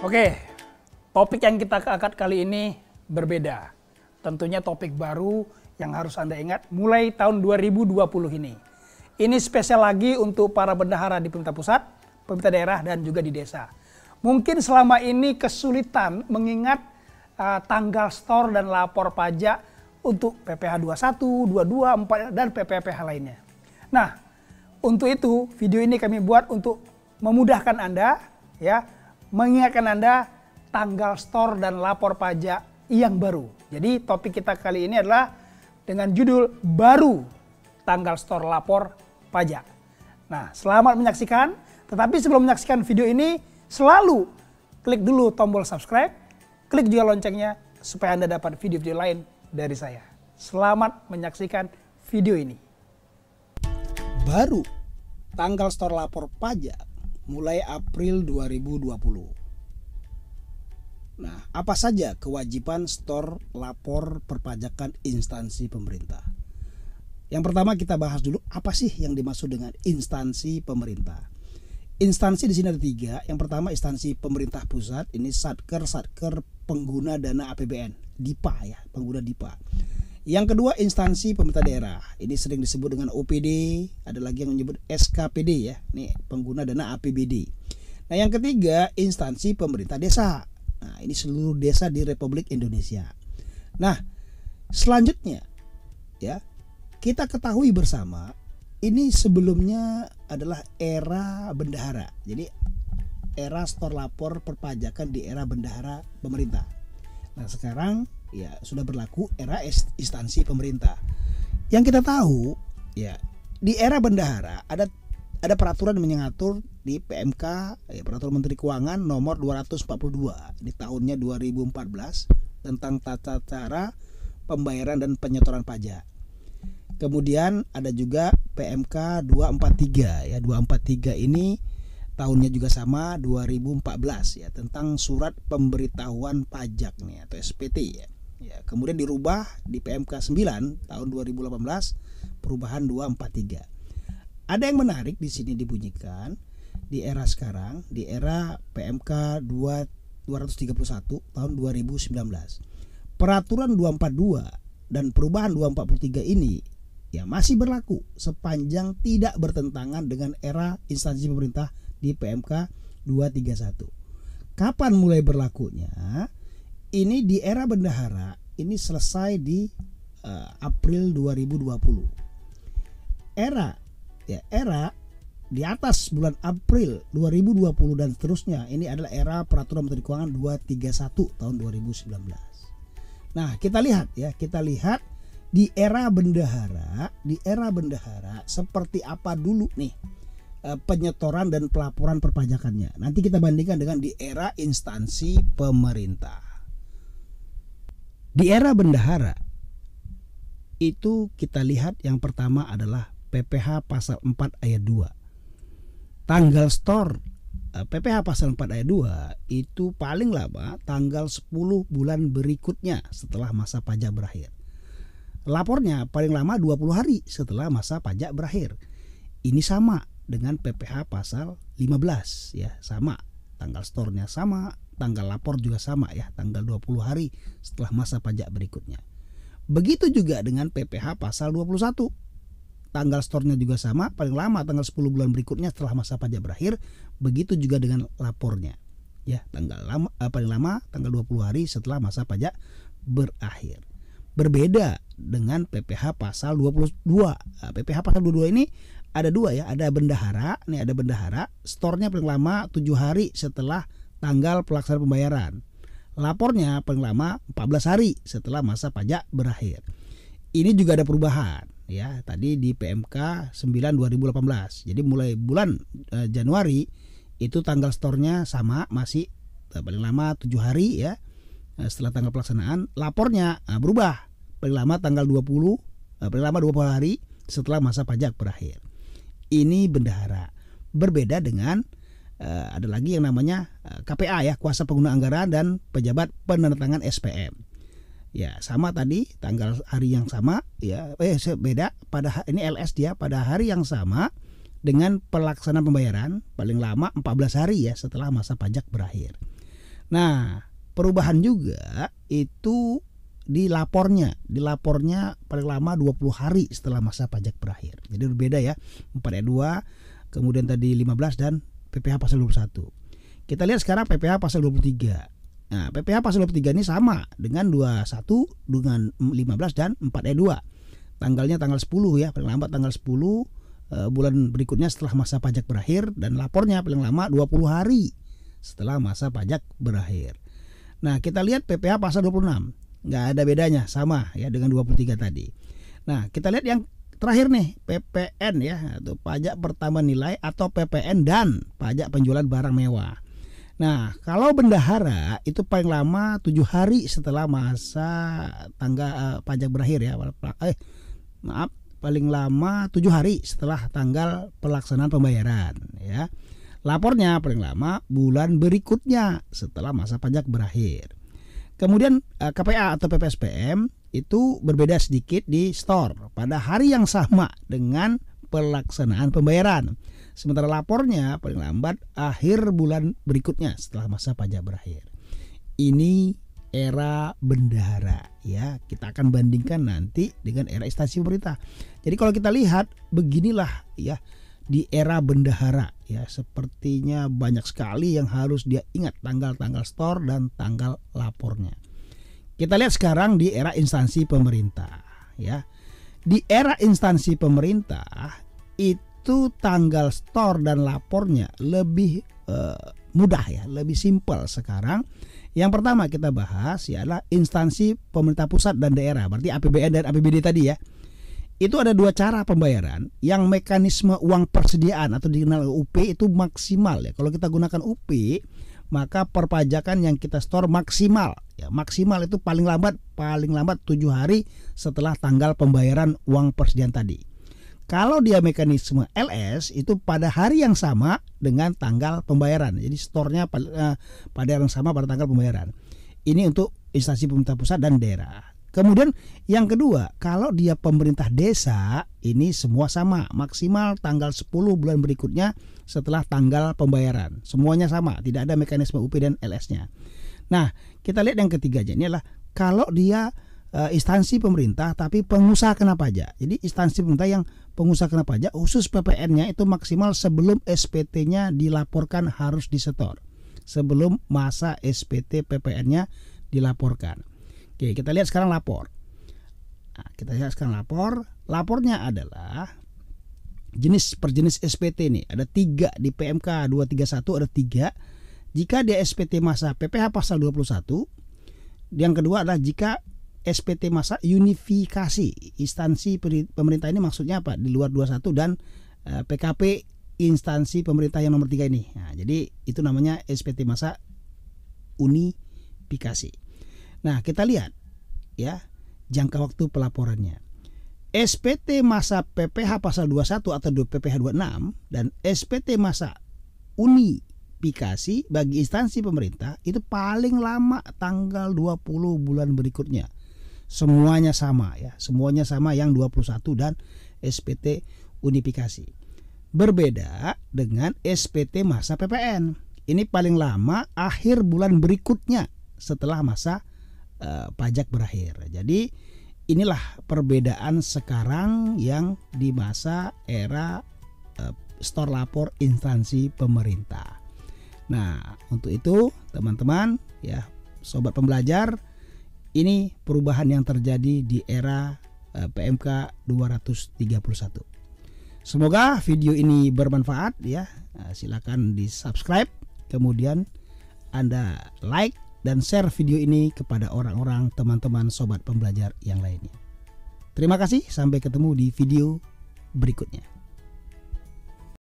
Oke, topik yang kita angkat kali ini berbeda. Tentunya topik baru yang harus Anda ingat mulai tahun 2020 ini. Ini spesial lagi untuk para bendahara di pemerintah pusat, pemerintah daerah, dan juga di desa. Mungkin selama ini kesulitan mengingat tanggal store dan lapor pajak untuk PPh 21, 22, 4, dan PPh lainnya. Nah, untuk itu video ini kami buat untuk memudahkan Anda, ya, mengingatkan Anda tanggal store dan lapor pajak yang baru. Jadi topik kita kali ini adalah dengan judul baru tanggal store lapor pajak. Nah, selamat menyaksikan. Tetapi sebelum menyaksikan video ini, selalu klik dulu tombol subscribe, klik juga loncengnya supaya Anda dapat video-video lain dari saya. Selamat menyaksikan video ini. Baru tanggal store lapor pajak mulai April 2020. Nah, apa saja kewajiban store lapor perpajakan instansi pemerintah? Yang pertama kita bahas dulu apa sih yang dimaksud dengan instansi pemerintah. Instansi di sini ada 3. Yang pertama instansi pemerintah pusat, ini Satker pengguna dana APBN, DIPA ya, pengguna DIPA. Yang kedua instansi pemerintah daerah, ini sering disebut dengan OPD, ada lagi yang menyebut SKPD ya, nih pengguna dana APBD. Nah yang ketiga instansi pemerintah desa, nah ini seluruh desa di Republik Indonesia. Nah selanjutnya ya, kita ketahui bersama ini sebelumnya adalah era bendahara, jadi era store lapor perpajakan di era bendahara pemerintah. Nah sekarang ya sudah berlaku era instansi pemerintah. Yang kita tahu ya di era bendahara ada peraturan yang mengatur di PMK ya, Peraturan Menteri Keuangan nomor 242 di tahunnya 2014 tentang tata cara pembayaran dan penyetoran pajak. Kemudian ada juga PMK 243 ya, 243 ini tahunnya juga sama 2014 ya, tentang surat pemberitahuan pajak nih atau SPT ya. Ya, kemudian dirubah di PMK 9 tahun 2018 perubahan 243. Ada yang menarik di sini dibunyikan di era sekarang, di era PMK 231 tahun 2019. Peraturan 242 dan perubahan 243 ini ya masih berlaku sepanjang tidak bertentangan dengan era instansi pemerintah di PMK 231. Kapan mulai berlakunya? Ini di era bendahara, ini selesai di April 2020. Era di atas bulan April 2020 dan seterusnya, ini adalah era Peraturan Menteri Keuangan 231 tahun 2019. Nah, kita lihat di era bendahara seperti apa dulu nih penyetoran dan pelaporan perpajakannya. Nanti kita bandingkan dengan di era instansi pemerintah. Di era bendahara itu kita lihat yang pertama adalah PPh pasal 4 ayat 2. Tanggal store PPh pasal 4 ayat 2 itu paling lama tanggal 10 bulan berikutnya setelah masa pajak berakhir. Lapornya paling lama 20 hari setelah masa pajak berakhir. Ini sama dengan PPh pasal 15 ya, sama. Tanggal store-nya sama, tanggal lapor juga sama ya, tanggal 20 hari setelah masa pajak berikutnya. Begitu juga dengan PPh pasal 21. Tanggal store-nya juga sama, paling lama tanggal 10 bulan berikutnya setelah masa pajak berakhir. Begitu juga dengan lapornya. Ya, paling lama tanggal 20 hari setelah masa pajak berakhir. Berbeda dengan PPh pasal 22. PPh pasal 22 ini ada 2 ya, ada bendahara, nih ada bendahara, store-nya paling lama 7 hari setelah tanggal pelaksanaan pembayaran. Lapornya paling lama 14 hari setelah masa pajak berakhir. Ini juga ada perubahan ya, tadi di PMK 9 2018. Jadi mulai bulan Januari itu tanggal store-nya sama, masih paling lama 7 hari ya setelah tanggal pelaksanaan. Lapornya berubah, paling lama tanggal 20, paling lama 20 hari setelah masa pajak berakhir. Ini bendahara. Berbeda dengan ada lagi yang namanya KPA ya, kuasa pengguna anggaran dan pejabat penandatangan SPM. Ya, sama tadi tanggal hari yang sama ya, beda pada ini LS dia pada hari yang sama dengan pelaksanaan pembayaran paling lama 14 hari ya setelah masa pajak berakhir. Nah, perubahan juga itu di lapornya paling lama 20 hari setelah masa pajak berakhir. Jadi berbeda ya, 4E2, kemudian tadi 15 dan PPh pasal 21. Kita lihat sekarang PPh pasal 23. Nah, PPh pasal 23 ini sama dengan 21, dengan 15 dan 4E2. Tanggalnya tanggal 10 ya, paling lambat tanggal 10 bulan berikutnya setelah masa pajak berakhir, dan lapornya paling lama 20 hari setelah masa pajak berakhir. Nah, kita lihat PPh pasal 26. Nggak ada bedanya, sama ya dengan 23 tadi. Nah, kita lihat yang terakhir nih, PPN ya, atau pajak pertambahan nilai atau PPN dan pajak penjualan barang mewah. Nah, kalau bendahara itu paling lama 7 hari setelah masa tanggal pajak berakhir ya. Paling lama 7 hari setelah tanggal pelaksanaan pembayaran ya. Lapornya paling lama bulan berikutnya setelah masa pajak berakhir. Kemudian KPA atau PPSPM itu berbeda sedikit di store pada hari yang sama dengan pelaksanaan pembayaran. Sementara lapornya paling lambat akhir bulan berikutnya setelah masa pajak berakhir. Ini era bendahara ya. Kita akan bandingkan nanti dengan era instansi pemerintah. Jadi kalau kita lihat beginilah ya di era bendahara ya, sepertinya banyak sekali yang harus dia ingat, tanggal-tanggal store dan tanggal lapornya. Kita lihat sekarang di era instansi pemerintah ya. Di era instansi pemerintah itu tanggal store dan lapornya lebih mudah ya, lebih simpel sekarang. Yang pertama kita bahas ialah instansi pemerintah pusat dan daerah, berarti APBN dan APBD tadi ya. Itu ada 2 cara pembayaran, yang mekanisme uang persediaan atau dikenal UP itu maksimal ya. Kalau kita gunakan UP, maka perpajakan yang kita store maksimal ya. Maksimal itu paling lambat 7 hari setelah tanggal pembayaran uang persediaan tadi. Kalau dia mekanisme LS itu pada hari yang sama dengan tanggal pembayaran. Jadi store-nya pada hari yang sama pada tanggal pembayaran. Ini untuk instansi pemerintah pusat dan daerah. Kemudian yang kedua, kalau dia pemerintah desa, ini semua sama, maksimal tanggal 10 bulan berikutnya setelah tanggal pembayaran. Semuanya sama, tidak ada mekanisme UP dan LS-nya. Nah, kita lihat yang ketiganya, ini adalah kalau dia instansi pemerintah tapi pengusaha kena pajak. Jadi instansi pemerintah yang pengusaha kena pajak, khusus PPN-nya itu maksimal sebelum SPT-nya dilaporkan harus disetor. Sebelum masa SPT PPN-nya dilaporkan. Oke, kita lihat sekarang lapor. Nah, kita lihat sekarang lapor. Lapornya adalah jenis per jenis SPT nih. Ada 3 di PMK 231, ada 3. Jika dia SPT masa PPh pasal 21. Yang kedua adalah jika SPT masa unifikasi. Instansi pemerintah ini maksudnya apa? Di luar 21 dan PKP instansi pemerintah yang nomor 3 ini. Nah, jadi itu namanya SPT masa unifikasi. Nah, kita lihat ya jangka waktu pelaporannya. SPT masa PPh pasal 21 atau PPh 26 dan SPT masa unifikasi bagi instansi pemerintah itu paling lama tanggal 20 bulan berikutnya. Semuanya sama ya, semuanya sama yang 21 dan SPT unifikasi. Berbeda dengan SPT masa PPN. Ini paling lama akhir bulan berikutnya setelah masa pajak berakhir. Jadi inilah perbedaan sekarang yang di masa era store lapor instansi pemerintah. Nah, untuk itu teman-teman ya, sobat pembelajar, ini perubahan yang terjadi di era PMK 231. Semoga video ini bermanfaat ya. Silakan di-subscribe, kemudian Anda like dan share video ini kepada orang-orang teman-teman sobat pembelajar yang lainnya. Terima kasih, sampai ketemu di video berikutnya.